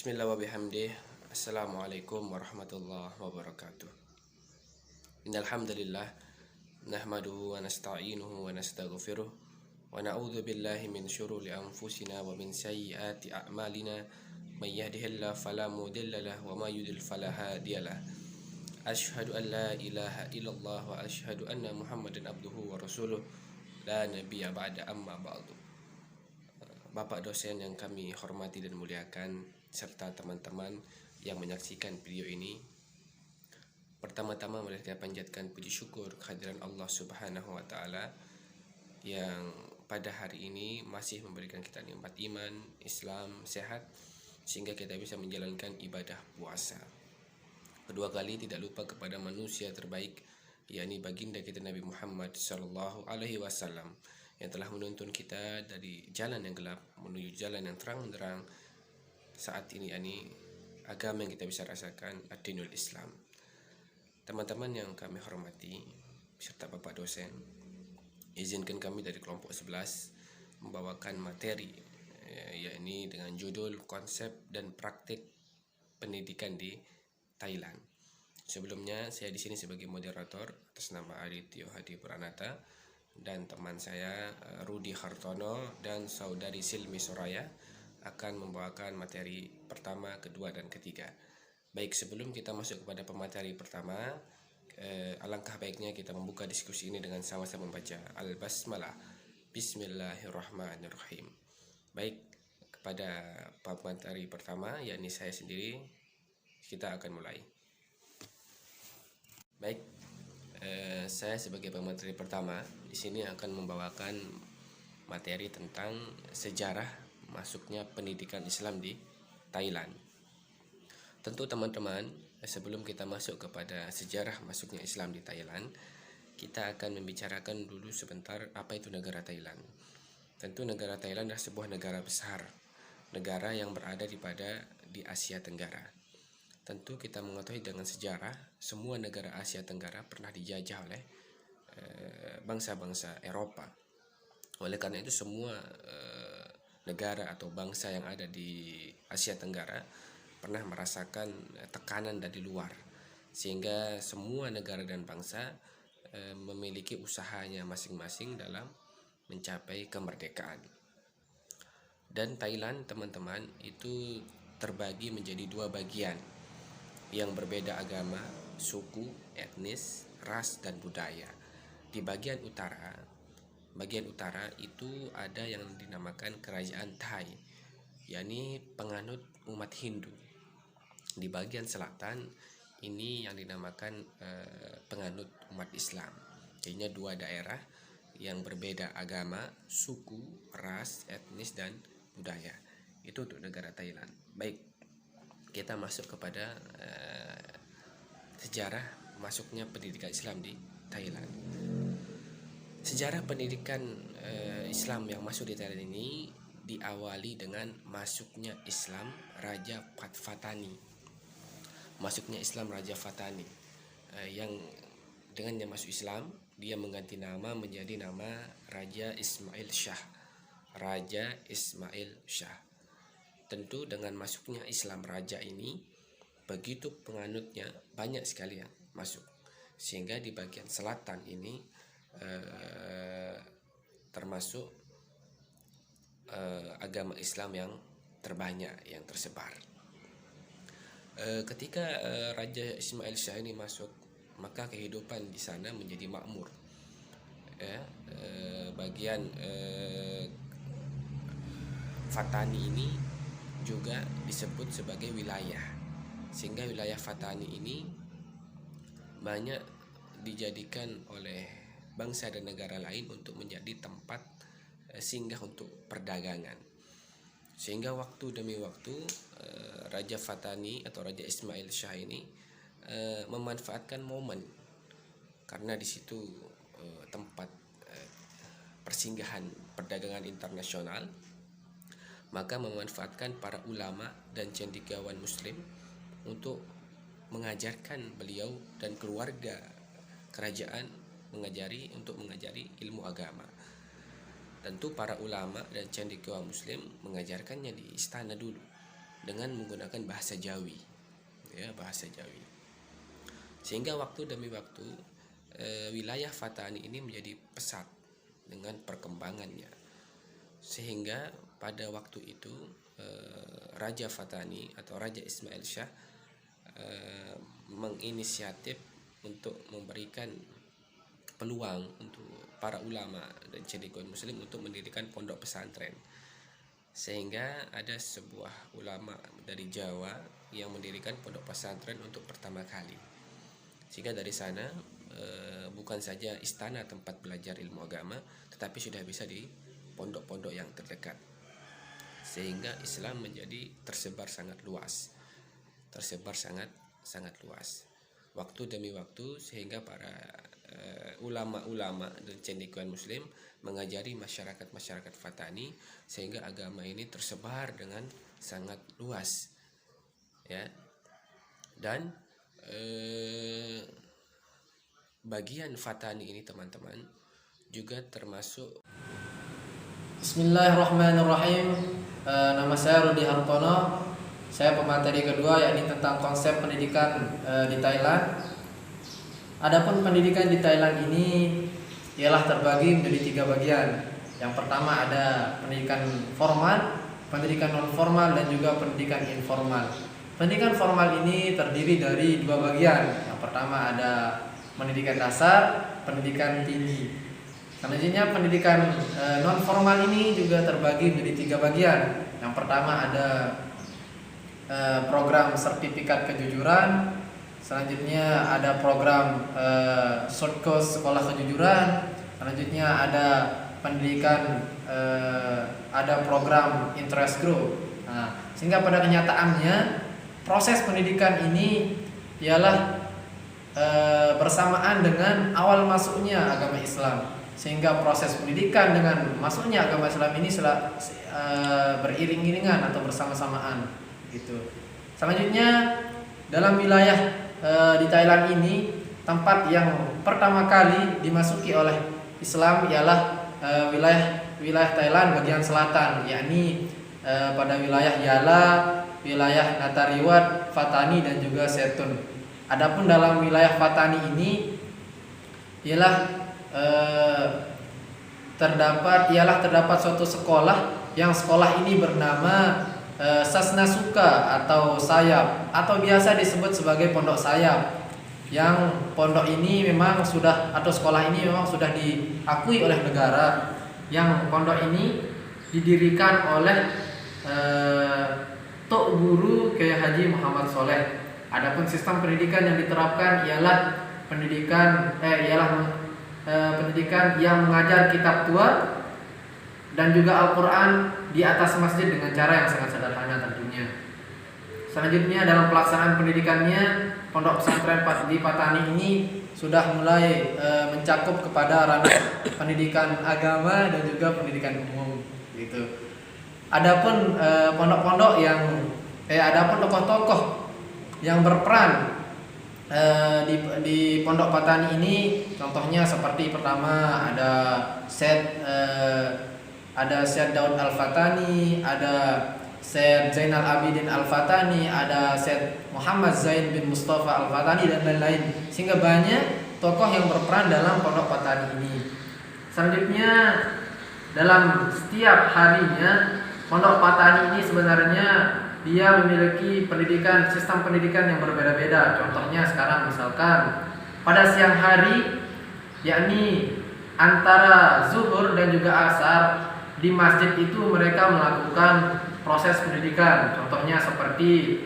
Bismillah wa bihamdih. Assalamualaikum warahmatullahi wabarakatuh. Innal hamdalillah nahmaduhu wa nasta'inuhu wa nastaghfiruh wa na'udzu billahi min syururi anfusina wa min sayyiati a'malina may yahdihillahu fala mudilla lahu wa may yudlil fala hadiyalah. Asyhadu an la ilaha illallah wa asyhadu anna Muhammadan abduhu wa rasuluh la nabiyya ba'da amma ba'du. Bapak dosen yang kami hormati dan muliakan, serta teman-teman yang menyaksikan video ini, pertama-tama mari kita panjatkan puji syukur kehadiran Allah Subhanahu wa Ta'ala yang pada hari ini masih memberikan kita nikmat iman, Islam, sehat, sehingga kita bisa menjalankan ibadah puasa. Kedua kali tidak lupa kepada manusia terbaik, yakni baginda kita Nabi Muhammad Sallallahu Alaihi Wasallam, yang telah menuntun kita dari jalan yang gelap menuju jalan yang terang-terang saat ini, agama yang kita bisa rasakan, ad-dinul Islam. Teman-teman yang kami hormati serta Bapak dosen, izinkan kami dari kelompok 11 membawakan materi yakni dengan judul konsep dan praktik pendidikan di Thailand. Sebelumnya saya di sini sebagai moderator atas nama Adityo Hadi Pranata dan teman saya Rudi Hartono dan saudari Silmi Soraya akan membawakan materi pertama, kedua, dan ketiga. Baik, sebelum kita masuk kepada pemateri pertama, alangkah baiknya kita membuka diskusi ini dengan sama-sama membaca Al-Basmalah. Bismillahirrahmanirrahim. Baik, kepada pemateri pertama, yakni saya sendiri, kita akan mulai. Baik, saya sebagai pemateri pertama di sini akan membawakan materi tentang sejarah masuknya pendidikan Islam di Thailand. Tentu teman-teman, sebelum kita masuk kepada sejarah masuknya Islam di Thailand, kita akan membicarakan dulu sebentar apa itu negara Thailand. Tentu negara Thailand adalah sebuah negara besar, negara yang berada di Asia Tenggara. Tentu kita mengetahui dengan sejarah, semua negara Asia Tenggara pernah dijajah oleh bangsa-bangsa Eropa. Oleh karena itu semua negara atau bangsa yang ada di Asia Tenggara pernah merasakan tekanan dari luar, sehingga semua negara dan bangsa memiliki usahanya masing-masing dalam mencapai kemerdekaan. Dan Thailand, teman-teman, itu terbagi menjadi dua bagian yang berbeda agama, suku, etnis, ras, dan budaya. Di bagian utara itu ada yang dinamakan kerajaan Thai, yakni penganut umat Hindu. Di bagian selatan ini yang dinamakan penganut umat Islam. Jadinya dua daerah yang berbeda agama, suku, ras, etnis, dan budaya. Itu untuk negara Thailand. Baik, kita masuk kepada sejarah masuknya pendidikan Islam di Thailand. Sejarah pendidikan Islam yang masuk di Thailand ini diawali dengan masuknya Islam Raja Fatani. Masuknya Islam Raja Fatani yang dengannya masuk Islam, dia mengganti nama menjadi nama Raja Ismail Shah. Raja Ismail Shah. Tentu dengan masuknya Islam raja ini, begitu penganutnya banyak sekali yang masuk, sehingga di bagian selatan ini termasuk agama Islam yang terbanyak yang tersebar. Ketika Raja Ismail Shah ini masuk, maka kehidupan di sana menjadi makmur. Bagian Fatani ini juga disebut sebagai wilayah, sehingga wilayah Fatani ini banyak dijadikan oleh bangsa dan negara lain untuk menjadi tempat singgah untuk perdagangan. Sehingga waktu demi waktu Raja Fatani atau Raja Ismail Shah ini memanfaatkan momen, karena di situ tempat persinggahan perdagangan internasional, maka memanfaatkan para ulama dan cendekiawan muslim untuk mengajarkan beliau dan keluarga kerajaan mengajari ilmu agama. Tentu para ulama dan cendekiawan muslim mengajarkannya di istana dulu, dengan menggunakan bahasa Jawi, ya, bahasa Jawi. Sehingga waktu demi waktu wilayah Fatani ini menjadi pesat dengan perkembangannya. Sehingga pada waktu itu Raja Fatani atau Raja Ismail Shah menginisiatif untuk memberikan peluang untuk para ulama dan cendekiawan muslim untuk mendirikan pondok pesantren. Sehingga ada sebuah ulama dari Jawa yang mendirikan pondok pesantren untuk pertama kali. Sehingga dari sana bukan saja istana tempat belajar ilmu agama, tetapi sudah bisa di pondok-pondok yang terdekat. Sehingga Islam menjadi tersebar sangat luas. Waktu demi waktu, sehingga para ulama-ulama dan cendekiawan muslim mengajari masyarakat Fatani, sehingga agama ini tersebar dengan sangat luas, ya. Dan bagian Fatani ini, teman-teman, juga termasuk. Bismillahirrahmanirrahim. Nama saya Rudi Hartono. Saya pemateri kedua, yakni tentang konsep pendidikan di Thailand. Adapun pendidikan di Thailand ini ialah terbagi menjadi 3 bagian. Yang pertama ada pendidikan formal, pendidikan non formal, dan juga pendidikan informal. Pendidikan formal ini terdiri dari 2 bagian. Yang pertama ada pendidikan dasar, pendidikan tinggi. Selanjutnya pendidikan non formal ini juga terbagi menjadi 3 bagian. Yang pertama ada program sertifikat kejujuran. Selanjutnya ada program short course sekolah kejujuran. Selanjutnya ada pendidikan ada program interest group. Nah, sehingga pada kenyataannya proses pendidikan ini ialah bersamaan dengan awal masuknya agama Islam. Sehingga proses pendidikan dengan masuknya agama Islam ini beriring-iringan atau bersama-samaan gitu. Selanjutnya dalam wilayah di Thailand ini, tempat yang pertama kali dimasuki oleh Islam ialah wilayah Thailand bagian selatan, yakni pada wilayah Yala, wilayah Natariwat, Fatani, dan juga Setun. Adapun dalam wilayah Fatani ini ialah terdapat suatu sekolah, yang sekolah ini bernama Sasnasuka atau sayap, atau biasa disebut sebagai pondok sayap. Yang pondok ini memang sudah, atau sekolah ini memang sudah diakui oleh negara. Yang pondok ini didirikan oleh Tok Guru Kiai Haji Muhammad Soleh. Adapun sistem pendidikan yang diterapkan ialah pendidikan yang mengajar kitab tua dan juga Al-Quran di atas masjid dengan cara yang sangat sederhana tentunya. Selanjutnya dalam pelaksanaan pendidikannya, pondok pesantren di Fatani ini sudah mulai mencakup kepada ranah pendidikan agama dan juga pendidikan umum gitu. Adapun adapun tokoh-tokoh yang berperan di pondok Fatani ini, contohnya seperti pertama ada Syed Daud Al-Fatani, ada Syed Zainal Abidin Al-Fatani, ada Syed Muhammad Zain bin Mustafa Al-Fatani, dan lain-lain. Sehingga banyak tokoh yang berperan dalam pondok Fatani ini. Selanjutnya, dalam setiap harinya, pondok Fatani ini sebenarnya dia memiliki sistem pendidikan yang berbeda-beda. Contohnya sekarang misalkan pada siang hari, yakni antara zuhur dan juga asar, di masjid itu mereka melakukan proses pendidikan. Contohnya seperti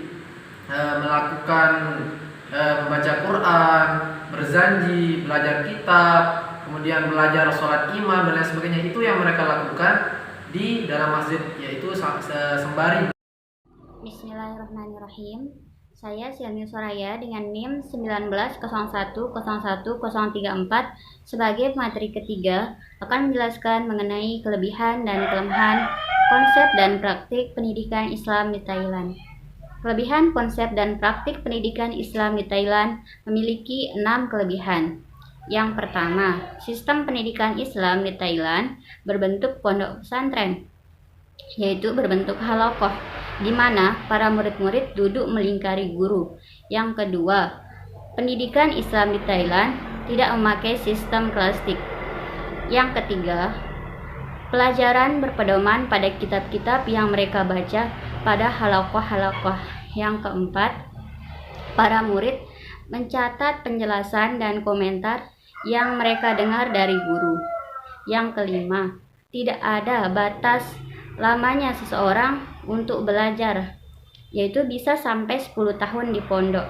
melakukan membaca Quran, berzanji, belajar kitab, kemudian belajar sholat imam dan lain sebagainya. Itu yang mereka lakukan di dalam masjid, yaitu sembari. Bismillahirrahmanirrahim. Saya Silmi Soraya dengan NIM 1901011034 sebagai pemateri ketiga akan menjelaskan mengenai kelebihan dan kelemahan konsep dan praktik pendidikan Islam di Thailand. Kelebihan konsep dan praktik pendidikan Islam di Thailand memiliki 6 kelebihan. Yang pertama, sistem pendidikan Islam di Thailand berbentuk pondok pesantren, yaitu berbentuk halaqah, di mana para murid-murid duduk melingkari guru. Yang kedua, pendidikan Islam di Thailand tidak memakai sistem klasik. Yang ketiga, pelajaran berpedoman pada kitab-kitab yang mereka baca pada halakoh-halakoh. Yang keempat, para murid mencatat penjelasan dan komentar yang mereka dengar dari guru. Yang kelima, tidak ada batas lamanya seseorang untuk belajar, yaitu bisa sampai 10 tahun di pondok.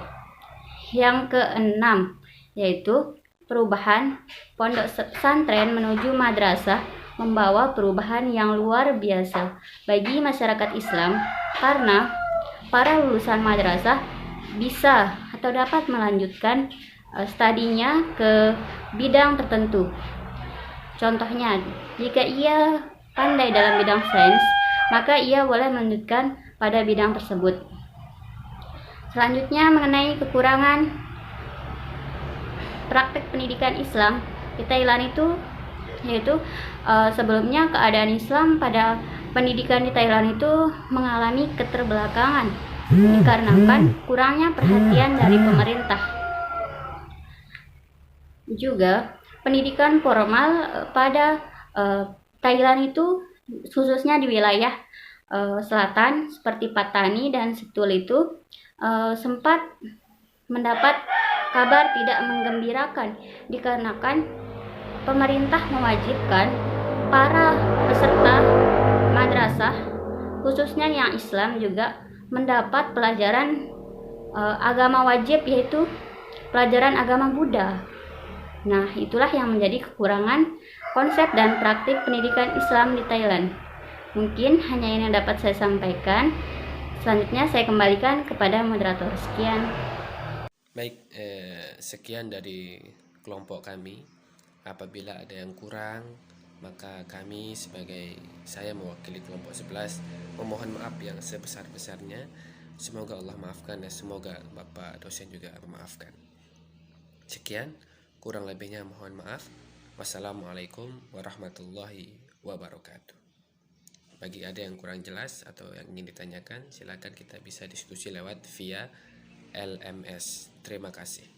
Yang keenam, yaitu perubahan pondok pesantren menuju madrasah membawa perubahan yang luar biasa bagi masyarakat Islam, karena para lulusan madrasah bisa atau dapat melanjutkan studinya ke bidang tertentu. Contohnya, jika ia pandai dalam bidang sains, maka ia boleh melanjutkan pada bidang tersebut. Selanjutnya, mengenai kekurangan praktek pendidikan Islam di Thailand yaitu sebelumnya keadaan Islam pada pendidikan di Thailand itu mengalami keterbelakangan dikarenakan kurangnya perhatian dari pemerintah. Juga pendidikan formal pada Thailand itu, khususnya di wilayah selatan seperti Pattani dan Setul itu sempat mendapat kabar tidak menggembirakan dikarenakan pemerintah mewajibkan para peserta madrasah, khususnya yang Islam, juga mendapat pelajaran agama wajib, yaitu pelajaran agama Buddha. Nah, itulah yang menjadi kekurangan konsep dan praktik pendidikan Islam di Thailand. Mungkin hanya ini yang dapat saya sampaikan. Selanjutnya saya kembalikan kepada moderator. Sekian. Baik, sekian dari kelompok kami. Apabila ada yang kurang, maka kami saya mewakili kelompok 11 memohon maaf yang sebesar-besarnya. Semoga Allah maafkan dan semoga Bapak dosen juga memaafkan. Sekian, kurang lebihnya mohon maaf. Wassalamualaikum warahmatullahi wabarakatuh. Bagi ada yang kurang jelas atau yang ingin ditanyakan, silakan kita bisa diskusi lewat via LMS. Terima kasih.